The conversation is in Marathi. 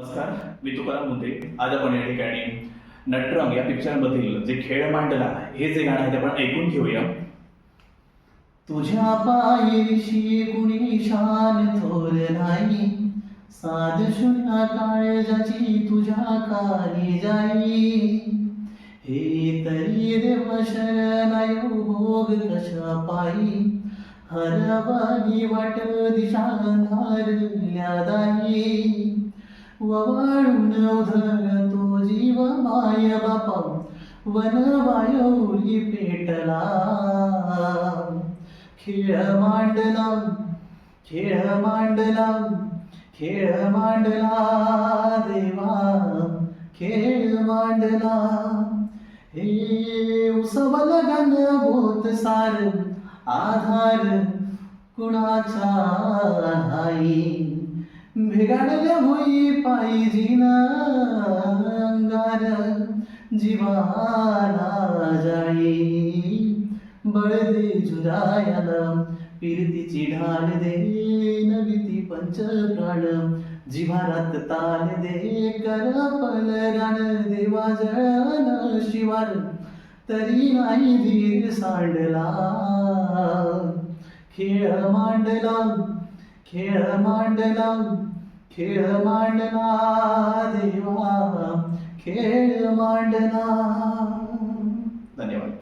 नमस्कार, मी तुकाराम मुंडे. आज आपण या ठिकाणी नटरंग या पिक्चरमधील जे खेळ मांडला हे जे गाणं आहे ते आपण ऐकून घेऊया. तुझ्या पायीशी कुणी शान थोर नाही, साध शुन्या काळजाची तुझ्या कानी जाई. हे तरी देव शरण भोग कशा पायी, हरवानी वाट दिशा धारल्या दाई. ववाळून उधळ तो जीव माय बापा, वन वायोरी पेटला. खेळ मांडला, खेळ मांडला, खेळ मांडला देवा, खेळ मांडला. हे उसवल गण बोत सार, आधार कुणाचा नाही. भेगाडल्या होई पायजीन अंगार, जीवाला जाई. बळदे जुरायाला फिरतीची ढाल दे, नविती पंचप्राण जिव्हारात ताल दे. करपल रान देवा जळन शिवार, तरी नाही धीर सांडला. खेळ मांडला, खेळ मांडला, खेळ मांडला देवा, खेळ मांडला. धन्यवाद.